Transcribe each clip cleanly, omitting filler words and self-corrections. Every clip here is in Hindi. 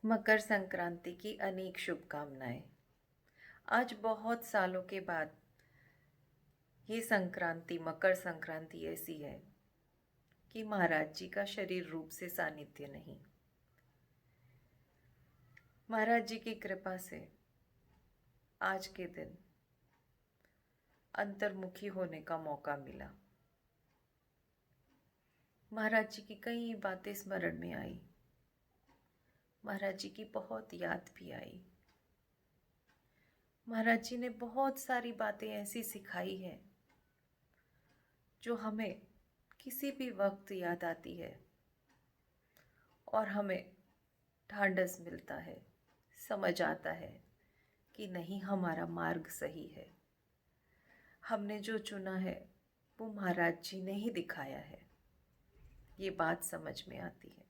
मकर संक्रांति की अनेक शुभकामनाएं। आज बहुत सालों के बाद ये संक्रांति मकर संक्रांति ऐसी है कि महाराज जी का शरीर रूप से सानिध्य नहीं। महाराज जी की कृपा से आज के दिन अंतर्मुखी होने का मौका मिला। महाराज जी की कई बातें स्मरण में आई। महाराज जी की बहुत याद भी आई। महाराज जी ने बहुत सारी बातें ऐसी सिखाई है जो हमें किसी भी वक्त याद आती है और हमें ढांढस मिलता है, समझ आता है कि नहीं, हमारा मार्ग सही है। हमने जो चुना है वो महाराज जी ने ही दिखाया है। ये बात समझ में आती है।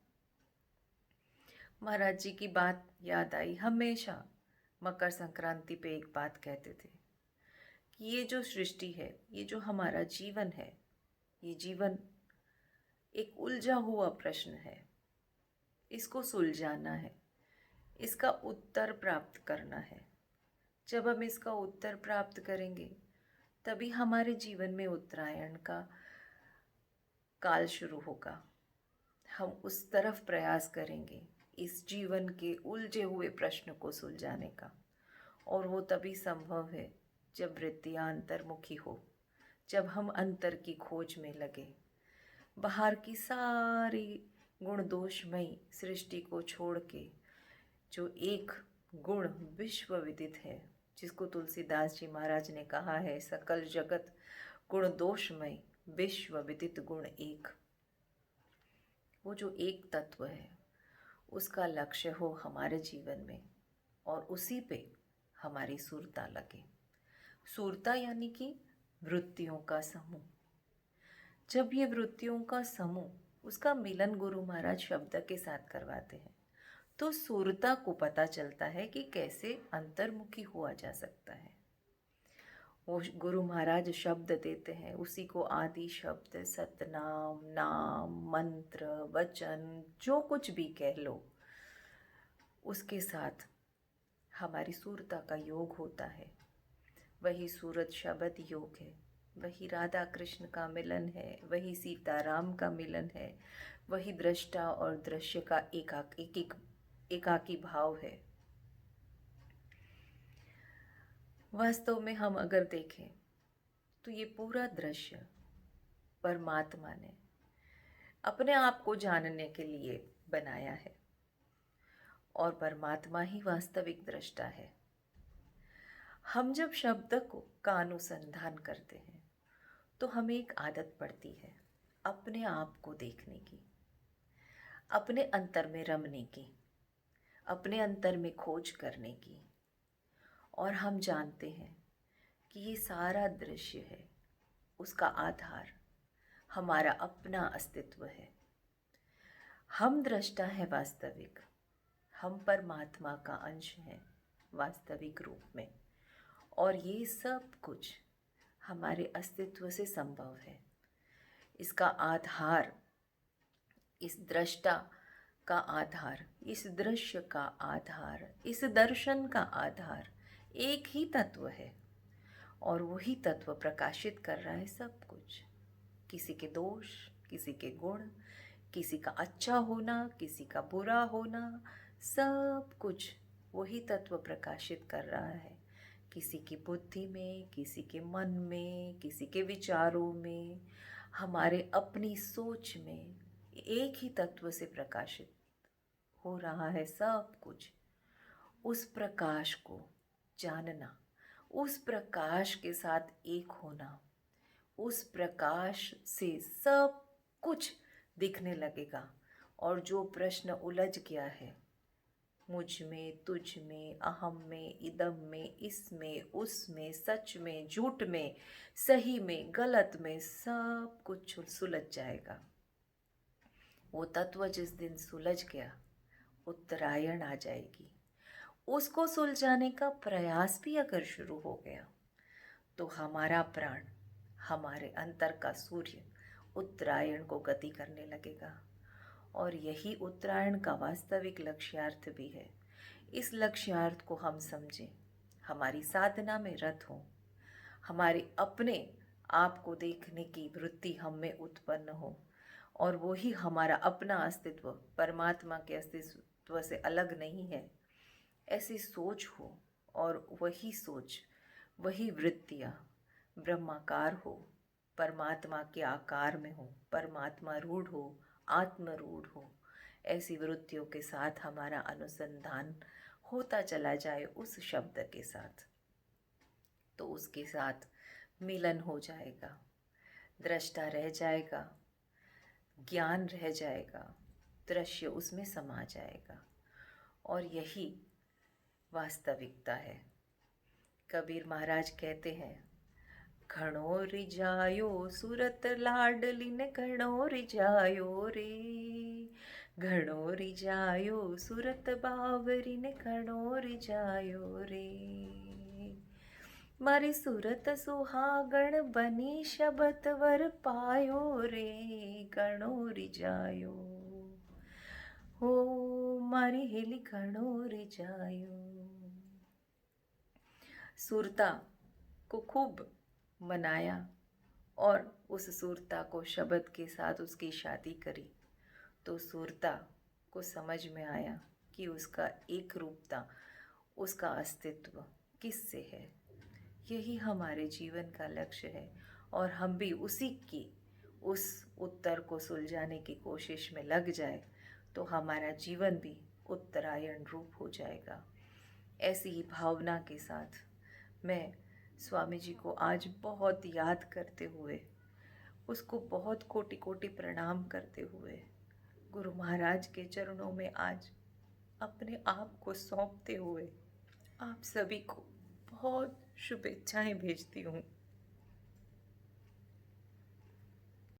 महाराज जी की बात याद आई। हमेशा मकर संक्रांति पे एक बात कहते थे कि ये जो सृष्टि है, ये जो हमारा जीवन है, ये जीवन एक उलझा हुआ प्रश्न है। इसको सुलझाना है, इसका उत्तर प्राप्त करना है। जब हम इसका उत्तर प्राप्त करेंगे तभी हमारे जीवन में उत्तरायण का काल शुरू होगा। हम उस तरफ प्रयास करेंगे इस जीवन के उलझे हुए प्रश्न को सुलझाने का, और वो तभी संभव है जब वृत्तियाँ अंतर्मुखी हो, जब हम अंतर की खोज में लगे, बाहर की सारी गुण दोषमयी सृष्टि को छोड़ के जो एक गुण विश्व विदित है, जिसको तुलसीदास जी महाराज ने कहा है, सकल जगत गुण दोषमय विश्व विदित गुण एक। वो जो एक तत्व है उसका लक्ष्य हो हमारे जीवन में, और उसी पे हमारी सूरता लगे। सूरता यानी कि वृत्तियों का समूह। जब ये वृत्तियों का समूह, उसका मिलन गुरु महाराज शब्द के साथ करवाते हैं, तो सूरता को पता चलता है कि कैसे अंतर्मुखी हुआ जा सकता है। वो गुरु महाराज शब्द देते हैं, उसी को आदि शब्द, सतनाम, नाम, मंत्र, वचन, जो कुछ भी कह लो, उसके साथ हमारी सूरता का योग होता है। वही सूरत शब्द योग है, वही राधा कृष्ण का मिलन है, वही सीताराम का मिलन है, वही दृष्टा और दृश्य का एकाकी भाव है। वास्तव में हम अगर देखें तो ये पूरा दृश्य परमात्मा ने अपने आप को जानने के लिए बनाया है, और परमात्मा ही वास्तविक दृष्टा है। हम जब शब्द का अनुसंधान करते हैं तो हमें एक आदत पड़ती है अपने आप को देखने की, अपने अंतर में रमने की, अपने अंतर में खोज करने की। और हम जानते हैं कि ये सारा दृश्य है, उसका आधार हमारा अपना अस्तित्व है। हम दृष्टा है वास्तविक, हम परमात्मा का अंश हैं वास्तविक रूप में, और ये सब कुछ हमारे अस्तित्व से संभव है। इसका आधार, इस दृष्टा का आधार, इस दृश्य का आधार, इस दर्शन का आधार एक ही तत्व है, और वही तत्व प्रकाशित कर रहा है सब कुछ। किसी के दोष, किसी के गुण, किसी का अच्छा होना, किसी का बुरा होना, सब कुछ वही तत्व प्रकाशित कर रहा है। किसी की बुद्धि में, किसी के मन में, किसी के विचारों में, हमारे अपनी सोच में एक ही तत्व से प्रकाशित हो रहा है सब कुछ। उस प्रकाश को जानना, उस प्रकाश के साथ एक होना, उस प्रकाश से सब कुछ दिखने लगेगा। और जो प्रश्न उलझ गया है मुझ में, तुझ में, अहम में, इदम में, इसमें, उसमें, सच में, झूठ में, सही में, गलत में, सब कुछ सुलझ जाएगा। वो तत्व जिस दिन सुलझ गया, उत्तरायण आ जाएगी। उसको सुलझाने का प्रयास भी अगर शुरू हो गया तो हमारा प्राण, हमारे अंतर का सूर्य उत्तरायण को गति करने लगेगा, और यही उत्तरायण का वास्तविक लक्ष्यार्थ भी है। इस लक्ष्यार्थ को हम समझें, हमारी साधना में रत हों, हमारे अपने आप को देखने की वृत्ति हम में उत्पन्न हो, और वही हमारा अपना अस्तित्व परमात्मा के अस्तित्व से अलग नहीं है, ऐसी सोच हो। और वही सोच, वही वृत्तियाँ ब्रह्माकार हो, परमात्मा के आकार में हो, परमात्मा रूढ़ हो, आत्मरूढ़ हो, ऐसी वृत्तियों के साथ हमारा अनुसंधान होता चला जाए उस शब्द के साथ, तो उसके साथ मिलन हो जाएगा, दृष्टा रह जाएगा, ज्ञान रह जाएगा, दृश्य उसमें समा जाएगा। और यही वास्तविकता है। कबीर महाराज कहते हैं, घणो रिझायो सूरत लाडली ने घणो रिझायो रे, घणो रिझायो सूरत बावरी ने घणो रिझायो रे, मारी सूरत सुहागण बनी शबत वर पायो रे, घणो रिझायो हो मारी हेली घणो रिझायो। सुरता को खूब मनाया और उस सुरता को शब्द के साथ उसकी शादी करी, तो सुरता को समझ में आया कि उसका एक रूपता, उसका अस्तित्व किससे है। यही हमारे जीवन का लक्ष्य है, और हम भी उसी की उस उत्तर को सुलझाने की कोशिश में लग जाए तो हमारा जीवन भी उत्तरायण रूप हो जाएगा। ऐसी ही भावना के साथ मैं स्वामी जी को आज बहुत याद करते हुए, उसको बहुत कोटि कोटि प्रणाम करते हुए, गुरु महाराज के चरणों में आज अपने आप को सौंपते हुए आप सभी को बहुत शुभेच्छाएं भेजती हूँ।